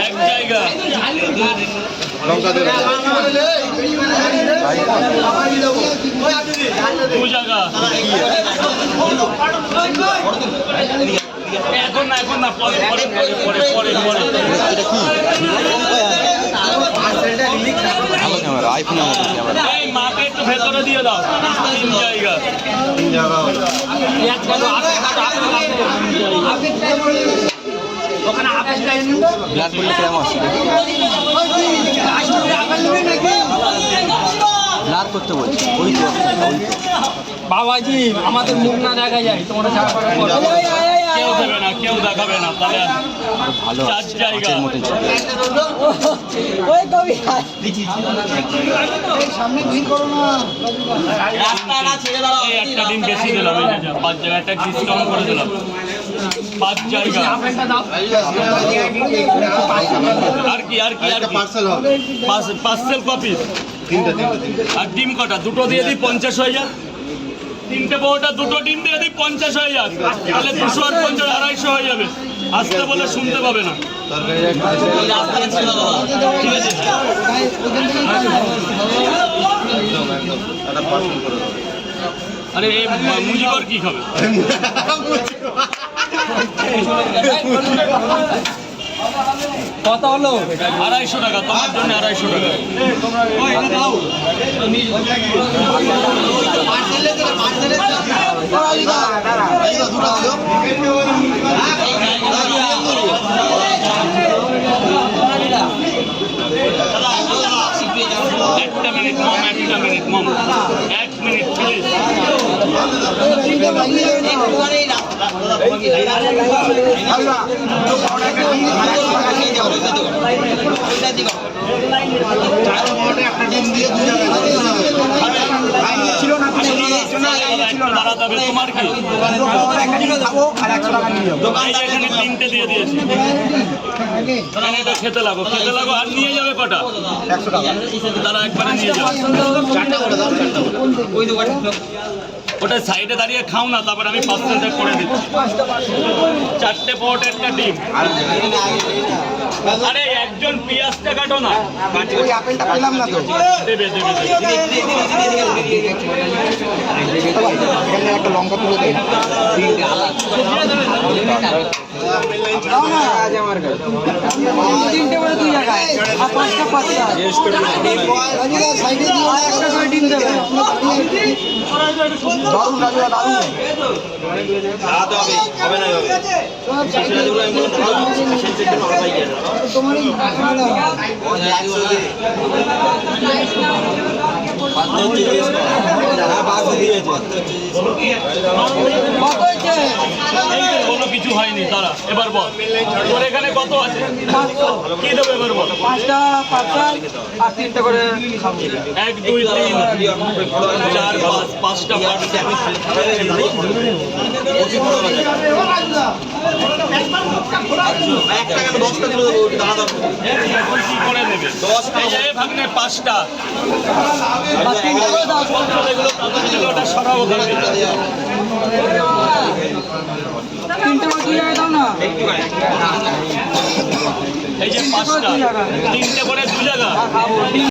এক জায়গা লঙ্কা দেবে দু জায়গা এখন না পরে পরে পরে পরে পরে পরে এটা কি আইফোনের মতো ক্যামেরা এই মাকে একটু ভেতরে দিয়ে দাও তিন জায়গা ব্ল্যাক বললে কেমন আছে ব্লার করতে বলছি ওই তো বাবাজি আমাদের মুখ না দেখা যায় তোমরা যা করো করো। কেউ দেবে না কেউ দেখাবে না তাহলে ভালো চার জায়গা মাছের মতো ছিল এই একটা ডিম বেশি দিলাম এই যে পাঁচ জায়গা একটা ডিসকাউন্ট করে দিলাম পাঁচ জায়গা আপেলটা দাও আর কি আর কি আর কি পার্সেল হবে পার্সেল কপি আর ডিম কটা দুটো দিয়ে দিই 50 হয়ে যাক তিনটে বড়টা দুটো ডিম দিয়ে দিই 50 হয়ে যাক তাহলে 200 আর 50 250 হয়ে যাবে আসতে বলে শুনতে পাবে না ঠিক আছে আরে এই মুজিবর কি খাবে কত হলো 250 টাকা তোমার জন্য 250 টাকা একটা মিনিট মম 1 মিনিট প্লিজ তোমার কি এখানে তিনটে দিয়ে দিয়েছি এটা খেতে লাগো আর নিয়ে যাবে কটা তারা একবারে নিয়ে যাবে ওটা সাইডে দাঁড়িয়ে খাও না তারপর আমি পার্সেন্টে করে দিচ্ছি 4টে পরোটা একটা ডিম আরে একজন পেঁয়াজটা কাটো না দেবে একটা লঙ্কা তুলে দেয় তিনটে করে দুই জায়গায় আর পাঁচটা পাঁচটা একটা করে ডিম দেবে দারুণ রাজুয়া দারুণ কোনো কিছু হয়নি তারা এবার বল তোর এখানে কত আছে কি দেবে এবার বল পাঁচটা পাঁচটা আর তিনটে করে খাবো 1 2 3 4 5 5টা কি করে নেবে এই যে ভাগ্নে 5টা ওটা সরাবো তিনটে করে দুই জায়গায় দাও না এই যে 5টা তিনটে করে 2 জায়গা খাবো